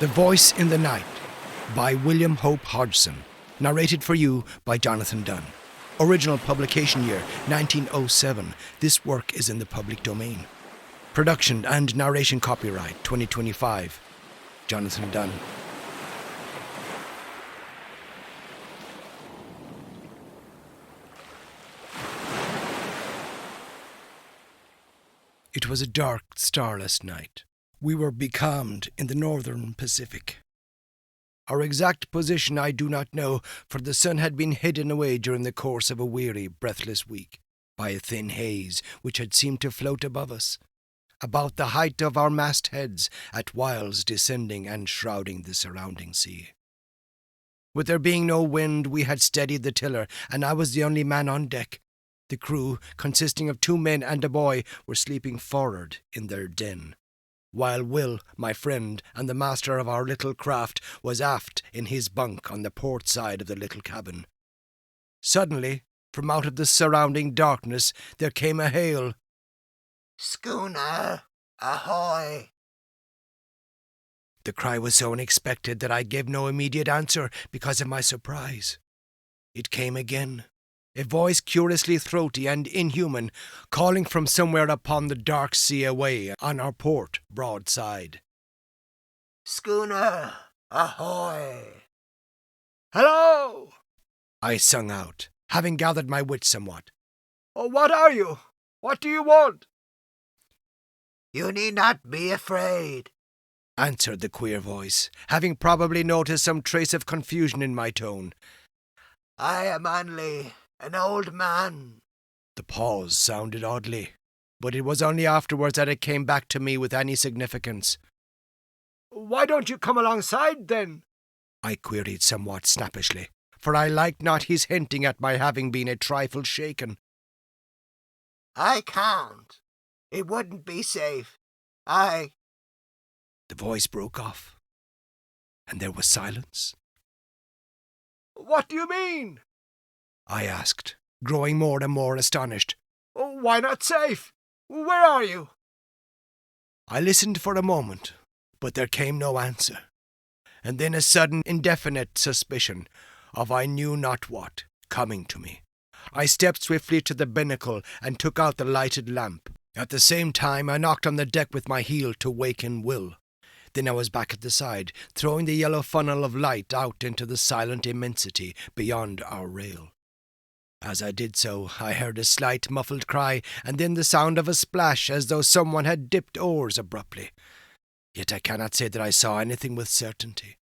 The Voice in the Night by William Hope Hodgson. Narrated for you by Jonathan Dunne. Original publication year 1907. This work is in the public domain. Production and narration copyright 2025. Jonathan Dunne. It was a dark, starless night. We were becalmed in the northern Pacific. Our exact position I do not know, for the sun had been hidden away during the course of a weary, breathless week by a thin haze which had seemed to float above us, about the height of our mastheads, at whiles descending and shrouding the surrounding sea. With there being no wind, we had steadied the tiller, and I was the only man on deck. The crew, consisting of 2 men and a boy, were sleeping forward in their den, while Will, my friend, and the master of our little craft, was aft in his bunk on the port side of the little cabin. Suddenly, from out of the surrounding darkness, there came a hail. "Schooner, ahoy!" The cry was so unexpected that I gave no immediate answer because of my surprise. It came again, a voice curiously throaty and inhuman, calling from somewhere upon the dark sea away on our port broadside. "Schooner, ahoy!" "Hello!" I sung out, having gathered my wits somewhat. "Oh, what are you? What do you want?" "You need not be afraid," answered the queer voice, having probably noticed some trace of confusion in my tone. "I am only an old man." The pause sounded oddly, but it was only afterwards that it came back to me with any significance. "Why don't you come alongside, then?" I queried somewhat snappishly, for I liked not his hinting at my having been a trifle shaken. "I can't. It wouldn't be safe. The voice broke off, and there was silence. "What do you mean?" I asked, growing more and more astonished. "Why not safe? Where are you?" I listened for a moment, but there came no answer, and then a sudden, indefinite suspicion of I knew not what coming to me. I stepped swiftly to the binnacle and took out the lighted lamp. At the same time, I knocked on the deck with my heel to waken Will. Then I was back at the side, throwing the yellow funnel of light out into the silent immensity beyond our rail. As I did so, I heard a slight muffled cry, and then the sound of a splash, as though someone had dipped oars abruptly. Yet I cannot say that I saw anything with certainty,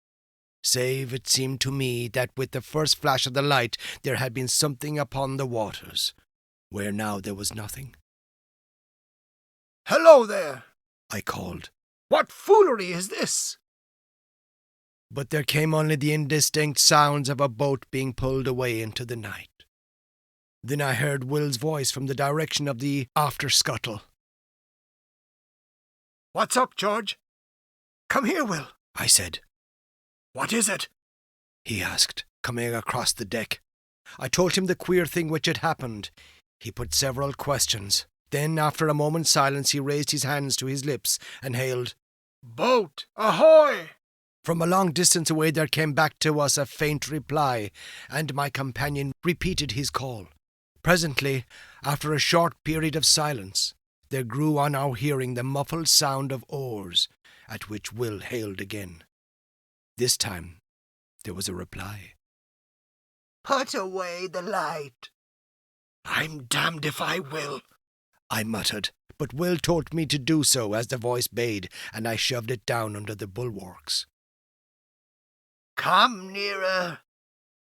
save it seemed to me that with the first flash of the light there had been something upon the waters, where now there was nothing. "Hello there!" I called. "What foolery is this?" But there came only the indistinct sounds of a boat being pulled away into the night. Then I heard Will's voice from the direction of the after scuttle. "What's up, George?" "Come here, Will," I said. "What is it?" he asked, coming across the deck. I told him the queer thing which had happened. He put several questions. Then, after a moment's silence, he raised his hands to his lips and hailed, "Boat, ahoy!" From a long distance away there came back to us a faint reply, and my companion repeated his call. Presently, after a short period of silence, there grew on our hearing the muffled sound of oars, at which Will hailed again. This time there was a reply. "Put away the light." "I'm damned if I will," I muttered, but Will told me to do so as the voice bade, and I shoved it down under the bulwarks. "Come nearer,"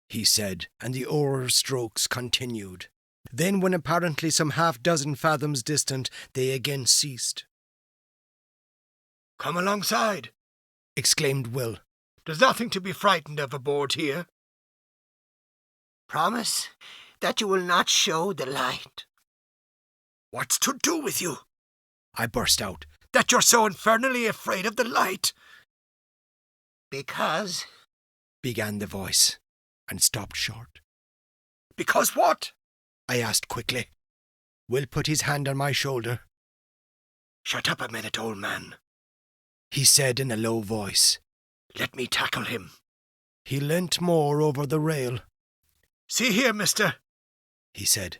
he said, and the oar strokes continued. Then, when apparently some half-dozen fathoms distant, they again ceased. "Come alongside," exclaimed Will. "There's nothing to be frightened of aboard here." "Promise that you will not show the light." "What's to do with you?" I burst out. "That you're so infernally afraid of the light?" "Because," began the voice, and stopped short. "Because what?" I asked quickly. Will put his hand on my shoulder. "Shut up a minute, old man," he said in a low voice. Let me tackle him. He leant more over the rail. See here, mister, he said.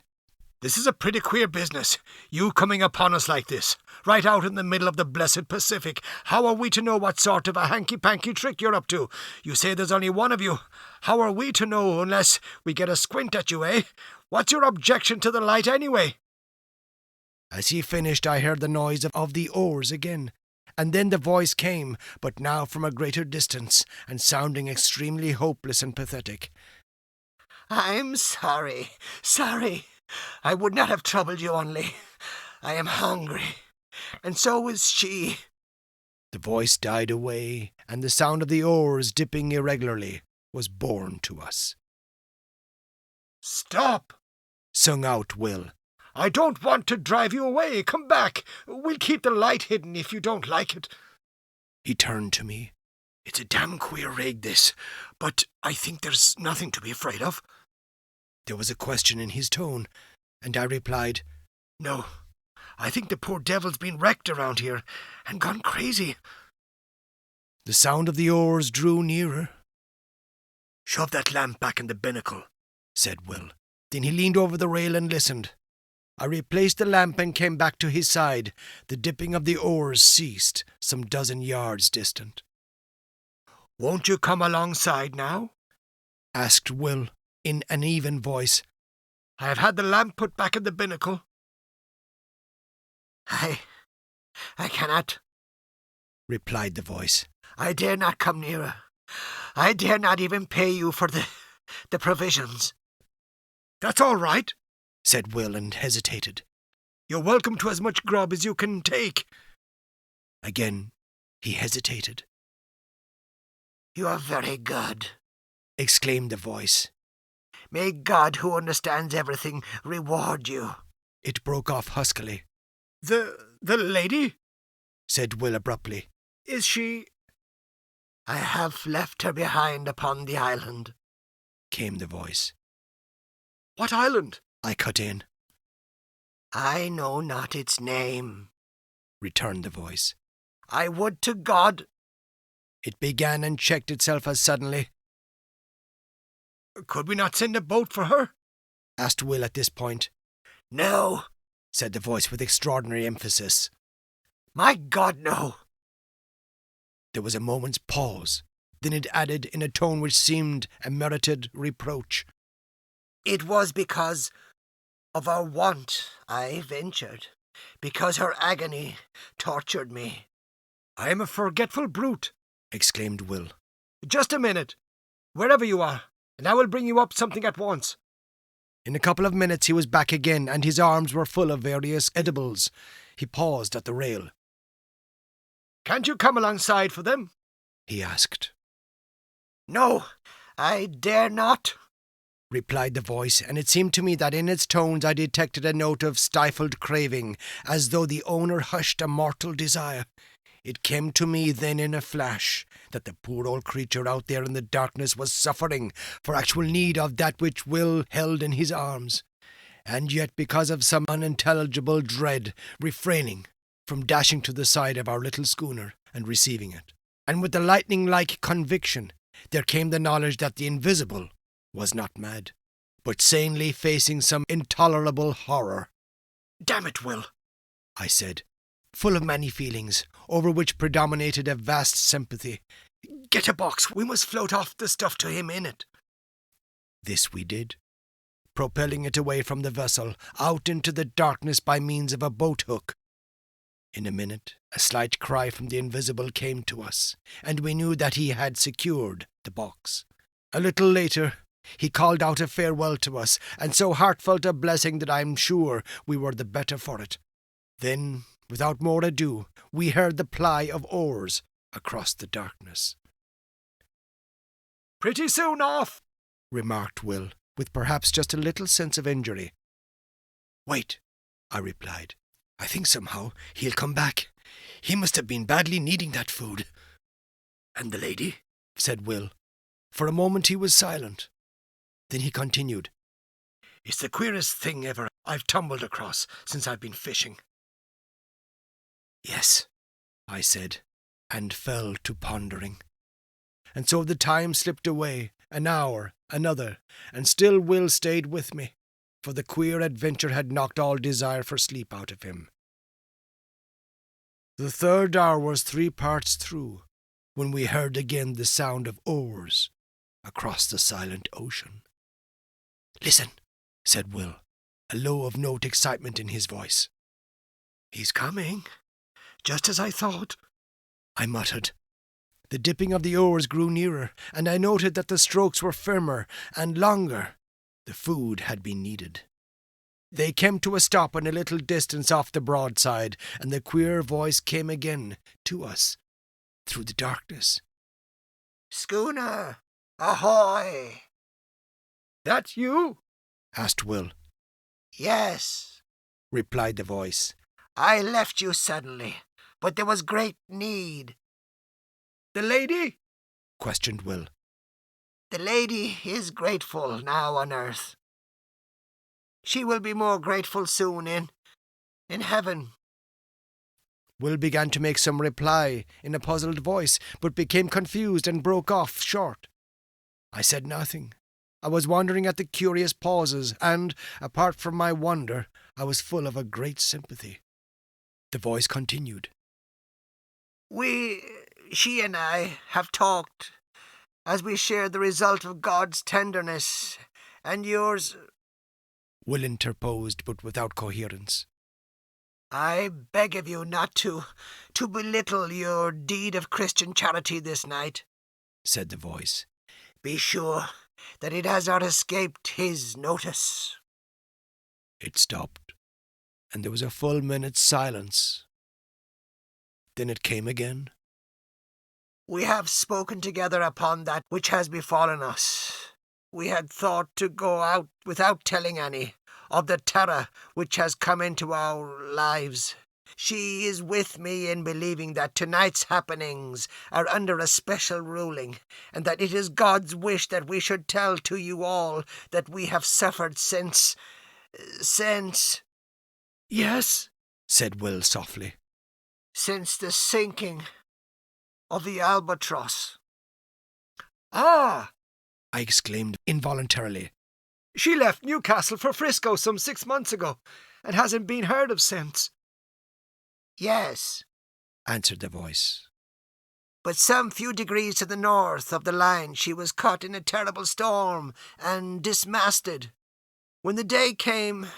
This is a pretty queer business, you coming upon us like this, right out in the middle of the blessed Pacific. How are we to know what sort of a hanky-panky trick you're up to? You say there's only one of you. How are we to know unless we get a squint at you, eh? What's your objection to the light anyway? As he finished, I heard the noise of the oars again, and then the voice came, but now from a greater distance, and sounding extremely hopeless and pathetic. I'm sorry. I would not have troubled you only. I am hungry, and so is she. The voice died away, and the sound of the oars dipping irregularly was borne to us. Stop! Sung out Will. I don't want to drive you away. Come back. We'll keep the light hidden if you don't like it. He turned to me. It's a damn queer rig, this, but I think there's nothing to be afraid of. There was a question in his tone, and I replied, No, I think the poor devil's been wrecked around here and gone crazy. The sound of the oars drew nearer. Shove that lamp back in the binnacle, said Will. Then he leaned over the rail and listened. I replaced the lamp and came back to his side. The dipping of the oars ceased, some dozen yards distant. Won't you come alongside now? Asked Will, in an even voice. I have had the lamp put back in the binnacle. I cannot, replied the voice. I dare not come nearer. I dare not even pay you for the provisions. That's all right, said Will, and hesitated. You're welcome to as much grub as you can take. Again he hesitated. You are very good, exclaimed the voice. May God, who understands everything, reward you. It broke off huskily. The lady? Said Will abruptly. Is she... I have left her behind upon the island, came the voice. What island? I cut in. I know not its name, returned the voice. I would to God... It began and checked itself as suddenly. Could we not send a boat for her? Asked Will at this point. No, said the voice with extraordinary emphasis. My God, no. There was a moment's pause. Then it added in a tone which seemed a merited reproach. It was because of our want I ventured, because her agony tortured me. I am a forgetful brute, exclaimed Will. Just a minute, wherever you are, and I will bring you up something at once. In a couple of minutes he was back again, and his arms were full of various edibles. He paused at the rail. Can't you come alongside for them? He asked. No, I dare not, replied the voice, and it seemed to me that in its tones I detected a note of stifled craving, as though the owner hushed a mortal desire. It came to me then in a flash that the poor old creature out there in the darkness was suffering for actual need of that which Will held in his arms, and yet because of some unintelligible dread, refraining from dashing to the side of our little schooner and receiving it. And with the lightning-like conviction there came the knowledge that the invisible was not mad, but sanely facing some intolerable horror. Damn it, Will, I said, full of many feelings, over which predominated a vast sympathy. Get a box. We must float off the stuff to him in it. This we did, propelling it away from the vessel, out into the darkness by means of a boat hook. In a minute, a slight cry from the invisible came to us, and we knew that he had secured the box. A little later, he called out a farewell to us, and so heartfelt a blessing that I am sure we were the better for it. Then, without more ado, we heard the ply of oars across the darkness. Pretty soon off, remarked Will, with perhaps just a little sense of injury. Wait, I replied. I think somehow he'll come back. He must have been badly needing that food. And the lady? Said Will. For a moment he was silent. Then he continued. It's the queerest thing ever I've tumbled across since I've been fishing. Yes, I said, and fell to pondering. And so the time slipped away, an hour, another, and still Will stayed with me, for the queer adventure had knocked all desire for sleep out of him. The third hour was 3 parts through, when we heard again the sound of oars across the silent ocean. "Listen," said Will, a low of note excitement in his voice. "He's coming, just as I thought," I muttered. The dipping of the oars grew nearer, and I noted that the strokes were firmer and longer. The food had been needed. They came to a stop in a little distance off the broadside, and the queer voice came again to us through the darkness. "Schooner, ahoy!" "That you?" asked Will. "Yes," replied the voice. "I left you suddenly, but there was great need." "The lady?" questioned Will. "The lady is grateful now on earth. She will be more grateful soon in heaven." Will began to make some reply in a puzzled voice, but became confused and broke off short. I said nothing. I was wondering at the curious pauses, and, apart from my wonder, I was full of a great sympathy. The voice continued. She and I have talked as we share the result of God's tenderness and yours." Will interposed, but without coherence. "I beg of you not to belittle your deed of Christian charity this night," said the voice. "Be sure that it has not escaped his notice." It stopped, and there was a full minute's silence. Then it came again. "We have spoken together upon that which has befallen us. We had thought to go out without telling any of the terror which has come into our lives. She is with me in believing that tonight's happenings are under a special ruling, and that it is God's wish that we should tell to you all that we have suffered since... "Yes," said Will softly. "Since the sinking of the Albatross." "Ah!" I exclaimed involuntarily. "She left Newcastle for Frisco some 6 months ago, and hasn't been heard of since." "Yes," answered the voice. "but some few degrees to the north of the line she was caught in a terrible storm and dismasted. When the day came,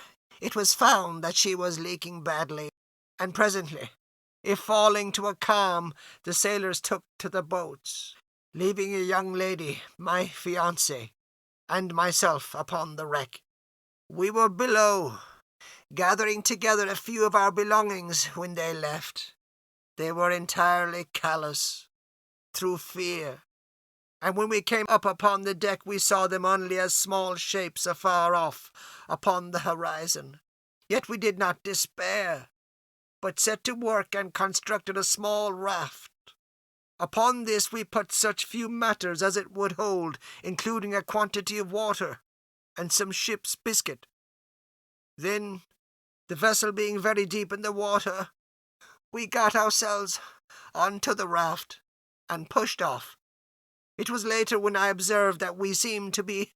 it was found that she was leaking badly, and presently, if falling to a calm, the sailors took to the boats, leaving a young lady, my fiancée, and myself upon the wreck. We were below, gathering together a few of our belongings when they left. They were entirely callous, through fear, and when we came up upon the deck we saw them only as small shapes afar off upon the horizon. Yet we did not despair, but set to work and constructed a small raft. Upon this we put such few matters as it would hold, including a quantity of water and some ship's biscuit. Then, the vessel being very deep in the water, we got ourselves onto the raft and pushed off. It was later when I observed that we seemed to be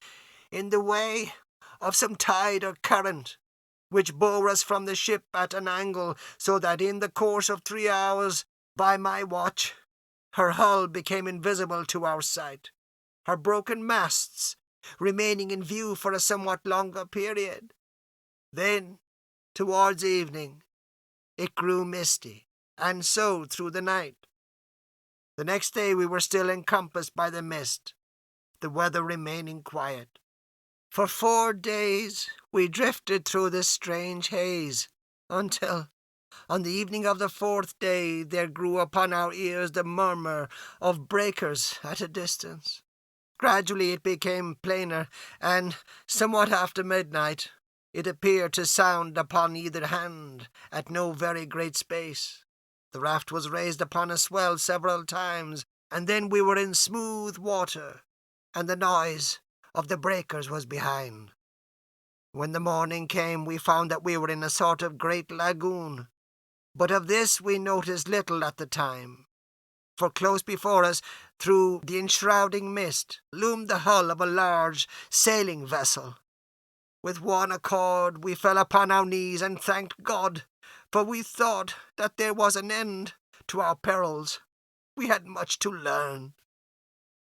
in the way of some tide or current, which bore us from the ship at an angle, so that in the course of 3 hours by my watch, her hull became invisible to our sight, her broken masts remaining in view for a somewhat longer period. Then, towards evening, it grew misty, and so through the night. The next day we were still encompassed by the mist, the weather remaining quiet. For 4 days we drifted through this strange haze, until, on the evening of the 4th day, there grew upon our ears the murmur of breakers at a distance. Gradually it became plainer, and, somewhat after midnight, it appeared to sound upon either hand at no very great space. The raft was raised upon a swell several times, and then we were in smooth water, and the noise of the breakers was behind. When the morning came, we found that we were in a sort of great lagoon, but of this we noticed little at the time. For close before us, through the enshrouding mist, loomed the hull of a large sailing vessel. With one accord we fell upon our knees and thanked God, for we thought that there was an end to our perils. We had much to learn.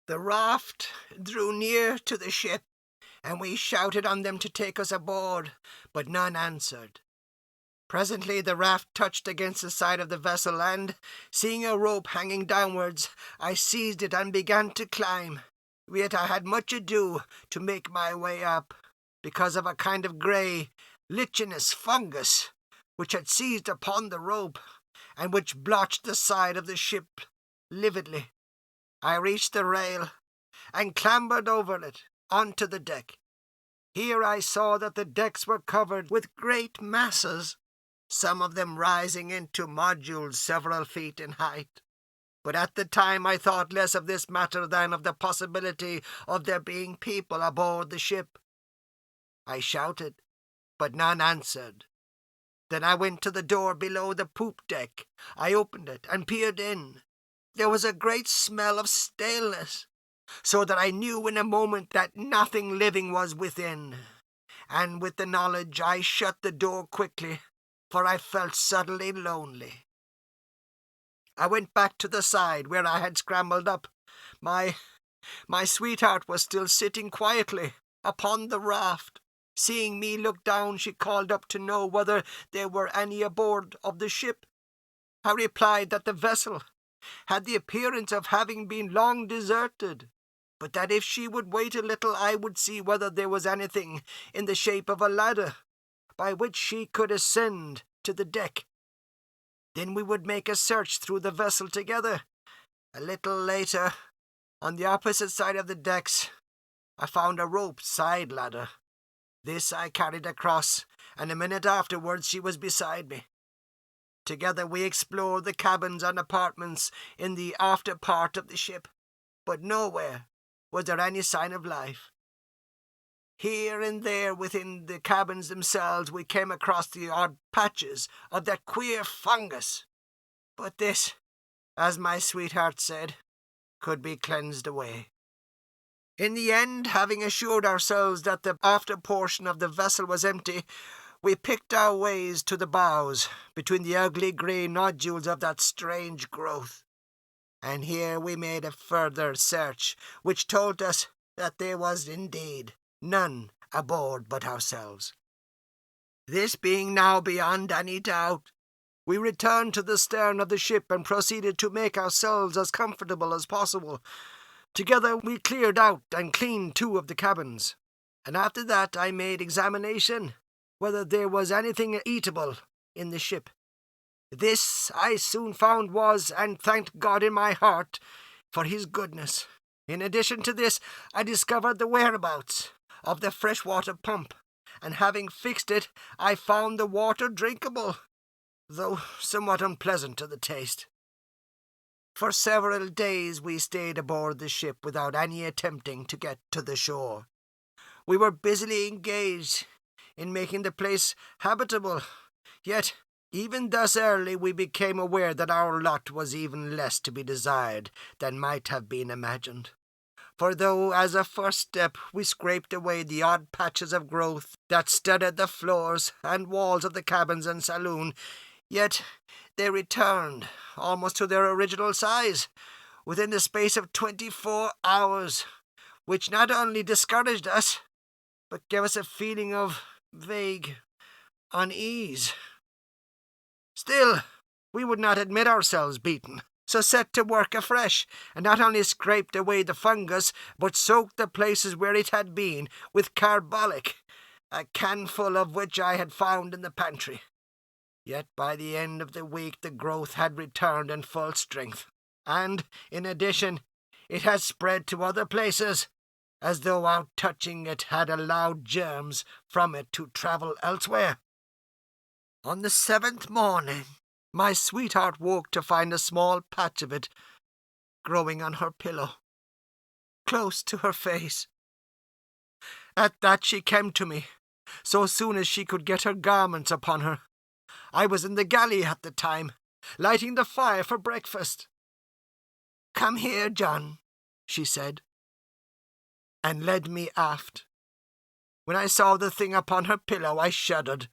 The raft drew near to the ship, and we shouted on them to take us aboard, but none answered. Presently the raft touched against the side of the vessel, and, seeing a rope hanging downwards, I seized it and began to climb. Yet I had much ado to make my way up, because of a kind of grey, lichenous fungus which had seized upon the rope, and which blotched the side of the ship lividly. I reached the rail, and clambered over it onto the deck. Here I saw that the decks were covered with great masses, some of them rising into modules several feet in height. But at the time I thought less of this matter than of the possibility of there being people aboard the ship. I shouted, but none answered. Then I went to the door below the poop deck. I opened it and peered in. There was a great smell of staleness, so that I knew in a moment that nothing living was within. And with the knowledge I shut the door quickly, for I felt suddenly lonely. I went back to the side where I had scrambled up. My sweetheart was still sitting quietly upon the raft. Seeing me look down, she called up to know whether there were any aboard of the ship. I replied that the vessel had the appearance of having been long deserted, but that if she would wait a little I would see whether there was anything in the shape of a ladder by which she could ascend to the deck. Then we would make a search through the vessel together. A little later, on the opposite side of the decks, I found a rope side ladder. This I carried across, and a minute afterwards she was beside me. Together we explored the cabins and apartments in the after part of the ship, but nowhere was there any sign of life. Here and there within the cabins themselves we came across the odd patches of that queer fungus, but this, as my sweetheart said, could be cleansed away. In the end, having assured ourselves that the after portion of the vessel was empty, we picked our ways to the bows, between the ugly grey nodules of that strange growth. And here we made a further search, which told us that there was indeed none aboard but ourselves. This being now beyond any doubt, we returned to the stern of the ship and proceeded to make ourselves as comfortable as possible. Together we cleared out and cleaned 2 of the cabins, and after that I made examination whether there was anything eatable in the ship. This I soon found was, and thanked God in my heart for his goodness. In addition to this, I discovered the whereabouts of the freshwater pump, and having fixed it, I found the water drinkable, though somewhat unpleasant to the taste. For several days we stayed aboard the ship without any attempting to get to the shore. We were busily engaged in making the place habitable, yet even thus early we became aware that our lot was even less to be desired than might have been imagined. For though, as a first step, we scraped away the odd patches of growth that studded the floors and walls of the cabins and saloon, yet they returned almost to their original size within the space of 24 hours, which not only discouraged us, but gave us a feeling of vague unease. Still, we would not admit ourselves beaten, so set to work afresh, and not only scraped away the fungus, but soaked the places where it had been with carbolic, a canful of which I had found in the pantry. Yet by the end of the week the growth had returned in full strength, and, in addition, it had spread to other places, as though our touching it had allowed germs from it to travel elsewhere. On the 7th morning, my sweetheart woke to find a small patch of it growing on her pillow, close to her face. At that she came to me, so soon as she could get her garments upon her. I was in the galley at the time, lighting the fire for breakfast. "Come here, John," she said, and led me aft. When I saw the thing upon her pillow, I shuddered,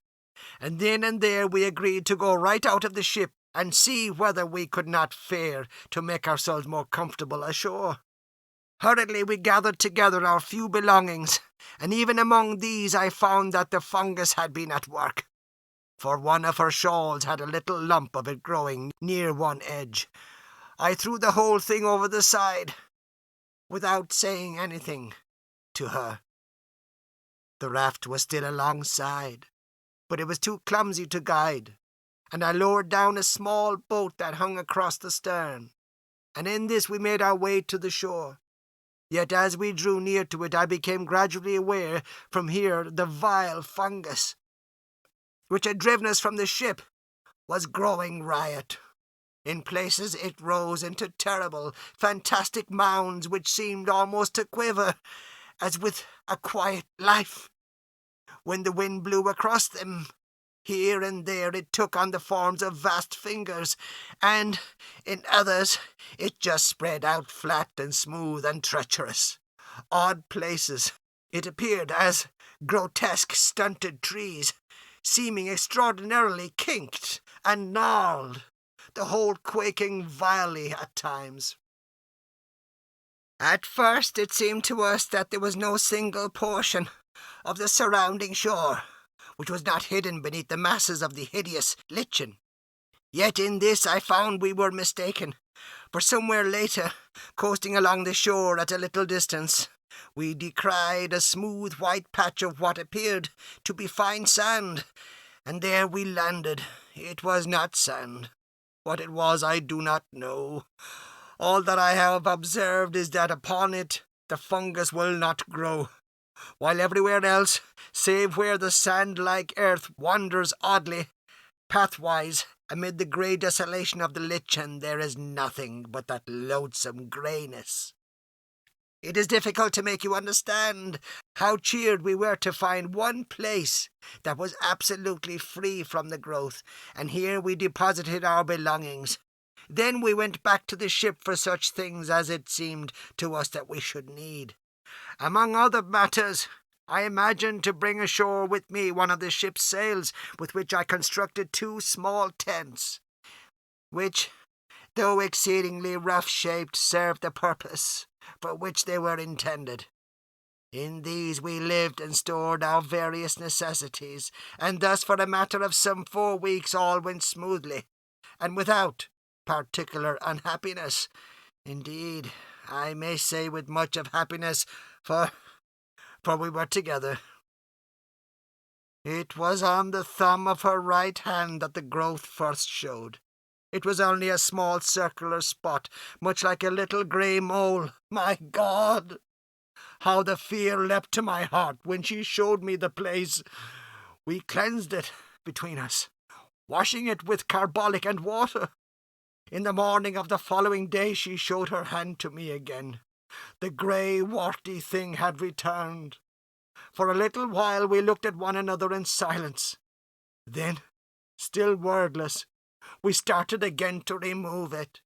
and then and there we agreed to go right out of the ship and see whether we could not fare to make ourselves more comfortable ashore. Hurriedly we gathered together our few belongings, and even among these I found that the fungus had been at work, for one of her shawls had a little lump of it growing near one edge. I threw the whole thing over the side, without saying anything to her. The raft was still alongside, but it was too clumsy to guide, and I lowered down a small boat that hung across the stern, and in this we made our way to the shore. Yet as we drew near to it, I became gradually aware from here the vile fungus, which had driven us from the ship, was growing riot. In places it rose into terrible, fantastic mounds which seemed almost to quiver, as with a quiet life. When the wind blew across them, here and there it took on the forms of vast fingers, and in others it just spread out flat and smooth and treacherous. Odd places it appeared as grotesque stunted trees, seeming extraordinarily kinked and gnarled, the whole quaking vilely at times. At first it seemed to us that there was no single portion of the surrounding shore which was not hidden beneath the masses of the hideous lichen. Yet in this I found we were mistaken, for somewhere later, coasting along the shore at a little distance, we descried a smooth white patch of what appeared to be fine sand, and there we landed. It was not sand. What it was I do not know. All that I have observed is that upon it the fungus will not grow, while everywhere else, save where the sand-like earth wanders oddly, pathwise, amid the grey desolation of the lichen, there is nothing but that loathsome greyness. It is difficult to make you understand how cheered we were to find one place that was absolutely free from the growth, and here we deposited our belongings. Then we went back to the ship for such things as it seemed to us that we should need. Among other matters, I imagined to bring ashore with me one of the ship's sails, with which I constructed 2 small tents, which, though exceedingly rough-shaped, served the purpose for which they were intended. In these we lived and stored our various necessities, and thus for a matter of some 4 weeks all went smoothly, and without particular unhappiness. Indeed, I may say with much of happiness, for we were together. It was on the thumb of her right hand that the growth first showed. It was only a small circular spot, much like a little grey mole. My God! How the fear leapt to my heart when she showed me the place. We cleansed it between us, washing it with carbolic and water. In the morning of the following day she showed her hand to me again. The grey, warty thing had returned. For a little while we looked at one another in silence. Then, still wordless, we started again to remove it.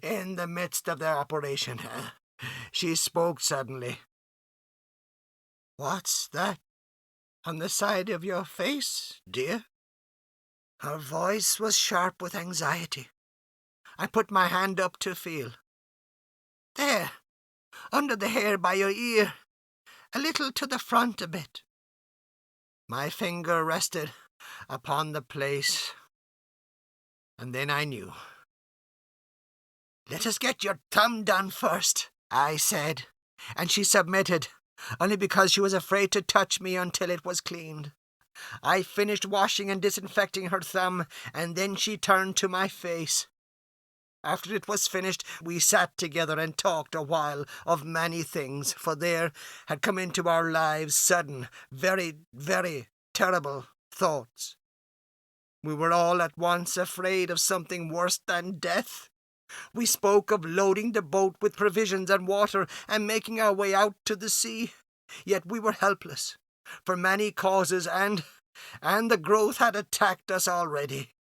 In the midst of the operation, she spoke suddenly. "What's that on the side of your face, dear?" Her voice was sharp with anxiety. I put my hand up to feel. "There, under the hair by your ear, a little to the front a bit." My finger rested upon the place, and then I knew. "Let us get your thumb done first," I said, and she submitted, only because she was afraid to touch me until it was cleaned. I finished washing and disinfecting her thumb, and then she turned to my face. After it was finished, we sat together and talked a while of many things, for there had come into our lives sudden, very, very terrible thoughts. We were all at once afraid of something worse than death. We spoke of loading the boat with provisions and water and making our way out to the sea. Yet we were helpless, for many causes, and the growth had attacked us already.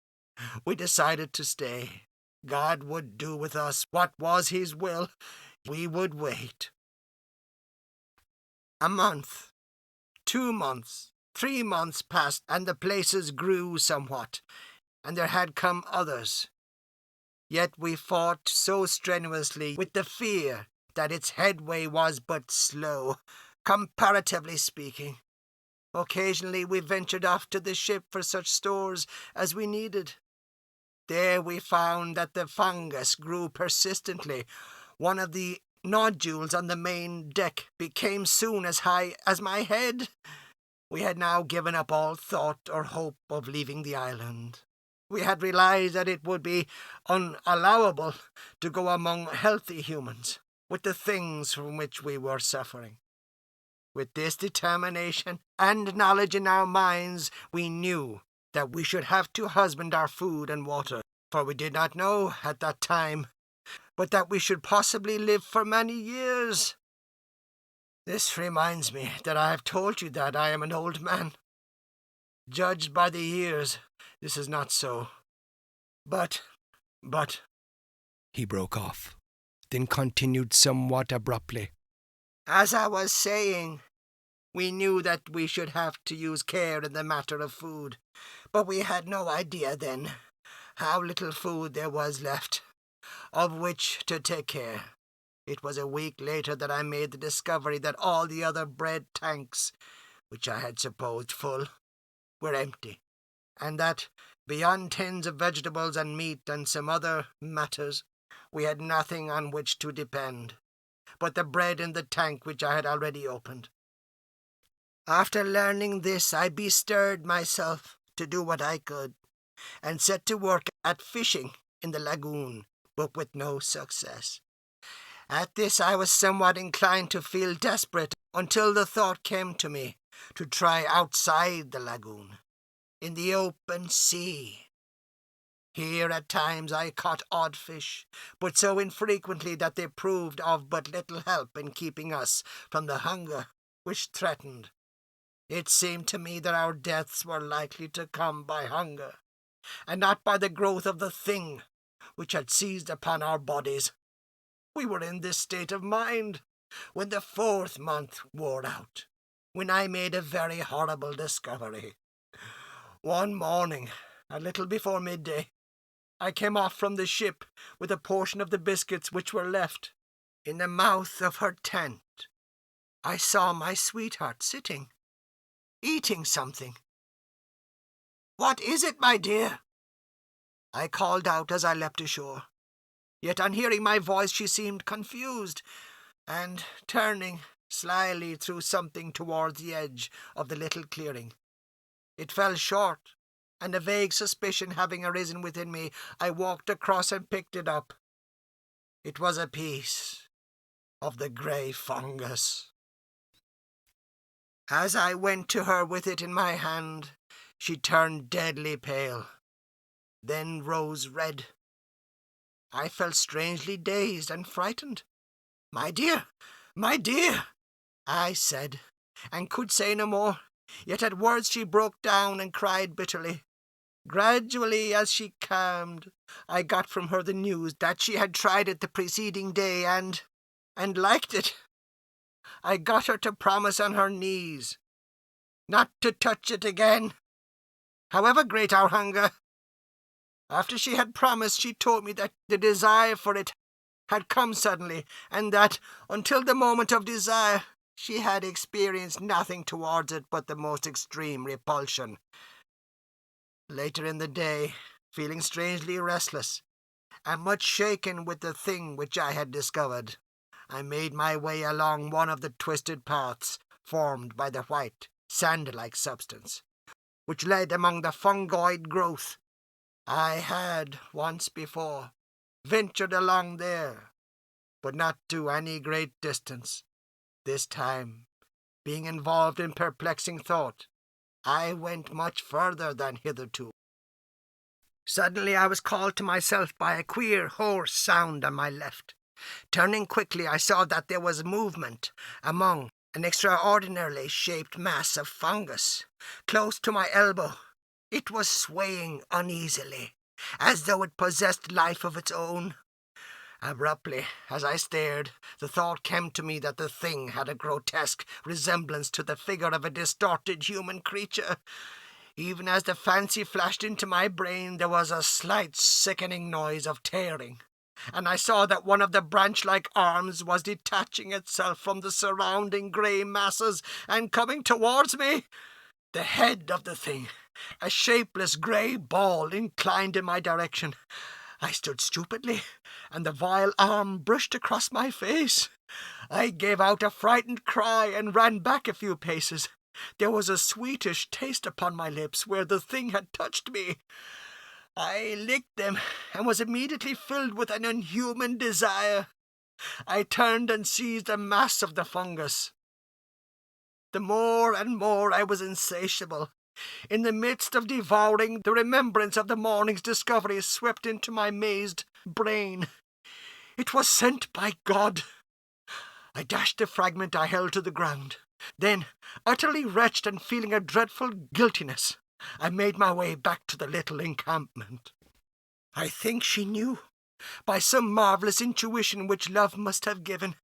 We decided to stay. God would do with us what was his will. We would wait. A month, 2 months, 3 months passed, and the places grew somewhat, and there had come others. Yet we fought so strenuously with the fear that its headway was but slow, comparatively speaking. Occasionally we ventured off to the ship for such stores as we needed. There we found that the fungus grew persistently. One of the nodules on the main deck became soon as high as my head. We had now given up all thought or hope of leaving the island. We had realized that it would be unallowable to go among healthy humans with the things from which we were suffering. With this determination and knowledge in our minds, we knew that we should have to husband our food and water, for we did not know at that time, but that we should possibly live for many years. This reminds me that I have told you that I am an old man. Judged by the years, this is not so. But... He broke off, then continued somewhat abruptly. As I was saying, we knew that we should have to use care in the matter of food, but we had no idea then how little food there was left, of which to take care. It was a week later that I made the discovery that all the other bread tanks, which I had supposed full, were empty, and that, beyond tins of vegetables and meat and some other matters, we had nothing on which to depend, but the bread in the tank which I had already opened. After learning this, I bestirred myself to do what I could, and set to work at fishing in the lagoon, but with no success. At this I was somewhat inclined to feel desperate, until the thought came to me to try outside the lagoon, in the open sea. Here at times I caught odd fish, but so infrequently that they proved of but little help in keeping us from the hunger which threatened. It seemed to me that our deaths were likely to come by hunger, and not by the growth of the thing which had seized upon our bodies. We were in this state of mind when the 4th month wore out, when I made a very horrible discovery. One morning, a little before midday, I came off from the ship with a portion of the biscuits which were left. In the mouth of her tent, I saw my sweetheart sitting, eating something. "What is it, my dear?" I called out as I leapt ashore. Yet on hearing my voice she seemed confused, and, turning slyly, threw something towards the edge of the little clearing. It fell short, and a vague suspicion having arisen within me, I walked across and picked it up. It was a piece of the grey fungus. As I went to her with it in my hand, she turned deadly pale, then rose red. I felt strangely dazed and frightened. "My dear, my dear," I said, and could say no more, yet at words she broke down and cried bitterly. Gradually, as she calmed, I got from her the news that she had tried it the preceding day and liked it. I got her to promise on her knees not to touch it again, however great our hunger. After she had promised, she told me that the desire for it had come suddenly, and that, until the moment of desire, she had experienced nothing towards it but the most extreme repulsion. Later in the day, feeling strangely restless, and much shaken with the thing which I had discovered, I made my way along one of the twisted paths formed by the white, sand-like substance, which led among the fungoid growth. I had, once before, ventured along there, but not to any great distance. This time, being involved in perplexing thought, I went much further than hitherto. Suddenly I was called to myself by a queer, hoarse sound on my left. Turning quickly, I saw that there was movement among an extraordinarily shaped mass of fungus, close to my elbow. It was swaying uneasily, as though it possessed life of its own. Abruptly, as I stared, the thought came to me that the thing had a grotesque resemblance to the figure of a distorted human creature. Even as the fancy flashed into my brain, there was a slight sickening noise of tearing, and I saw that one of the branch-like arms was detaching itself from the surrounding grey masses and coming towards me. The head of the thing, a shapeless grey ball, inclined in my direction. I stood stupidly, and the vile arm brushed across my face. I gave out a frightened cry and ran back a few paces. There was a sweetish taste upon my lips where the thing had touched me. I licked them and was immediately filled with an inhuman desire. I turned and seized a mass of the fungus. The more and more I was insatiable. In the midst of devouring, the remembrance of the morning's discovery swept into my mazed brain. It was sent by God. I dashed the fragment I held to the ground. Then, utterly wretched and feeling a dreadful guiltiness, I made my way back to the little encampment. I think she knew, by some marvellous intuition which love must have given.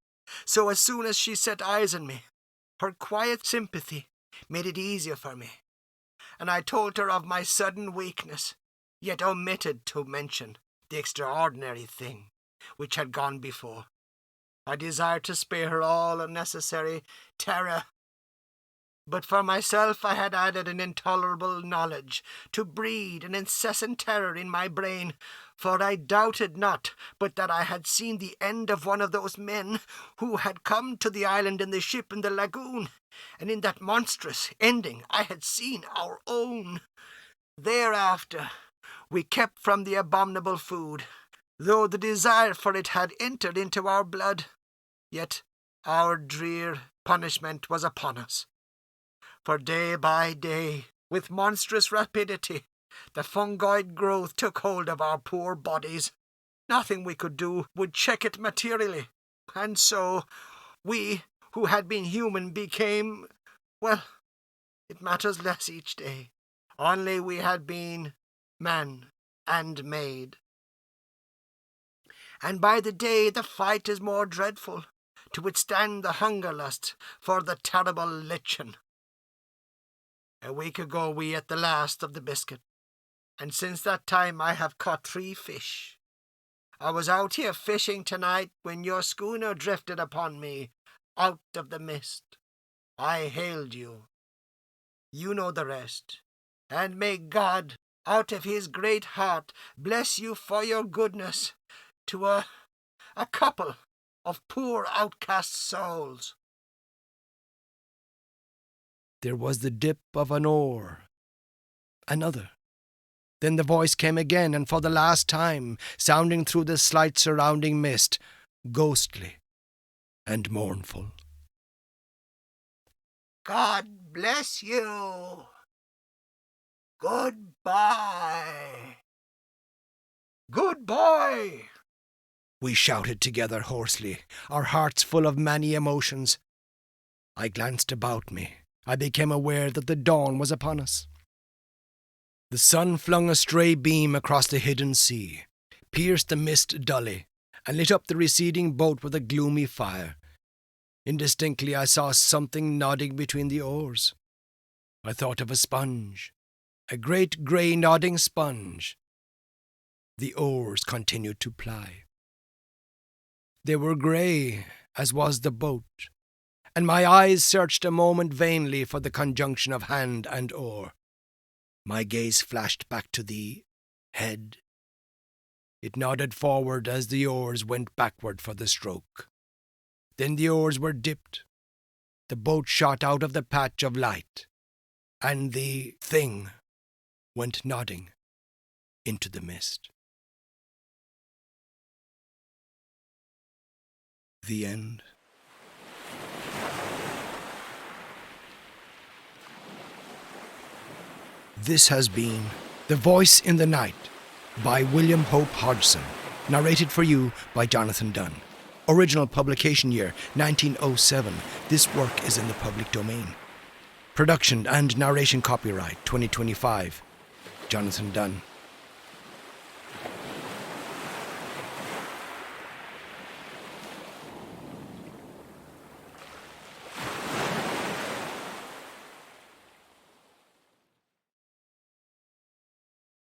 So as soon as she set eyes on me, her quiet sympathy made it easier for me, and I told her of my sudden weakness, yet omitted to mention the extraordinary thing which had gone before. I desired to spare her all unnecessary terror, but for myself I had added an intolerable knowledge to breed an incessant terror in my brain, for I doubted not but that I had seen the end of one of those men who had come to the island in the ship in the lagoon, and in that monstrous ending I had seen our own. Thereafter we kept from the abominable food, though the desire for it had entered into our blood. Yet our drear punishment was upon us. For day by day, with monstrous rapidity, the fungoid growth took hold of our poor bodies. Nothing we could do would check it materially, and so we, who had been human, became, well, it matters less each day. Only we had been man and maid. And by the day the fight is more dreadful, to withstand the hunger lust for the terrible lichen. A week ago we ate the last of the biscuit, and since that time I have caught 3 fish. I was out here fishing tonight when your schooner drifted upon me out of the mist. I hailed you. You know the rest, and may God, out of his great heart, bless you for your goodness to a couple of poor outcast souls. There was the dip of an oar. Another. Then the voice came again, and for the last time, sounding through the slight surrounding mist, ghostly and mournful. God bless you. Goodbye. Goodbye! We shouted together hoarsely, our hearts full of many emotions. I glanced about me. I became aware that the dawn was upon us. The sun flung a stray beam across the hidden sea, pierced the mist dully, and lit up the receding boat with a gloomy fire. Indistinctly I saw something nodding between the oars. I thought of a sponge, a great grey nodding sponge. The oars continued to ply. They were grey, as was the boat, and my eyes searched a moment vainly for the conjunction of hand and oar. My gaze flashed back to the head. It nodded forward as the oars went backward for the stroke. Then the oars were dipped. The boat shot out of the patch of light, and the thing went nodding into the mist. The end. This has been The Voice in the Night by William Hope Hodgson, narrated for you by Jonathan Dunne. Original publication year 1907. This work is in the public domain. Production and narration copyright 2025. Jonathan Dunne.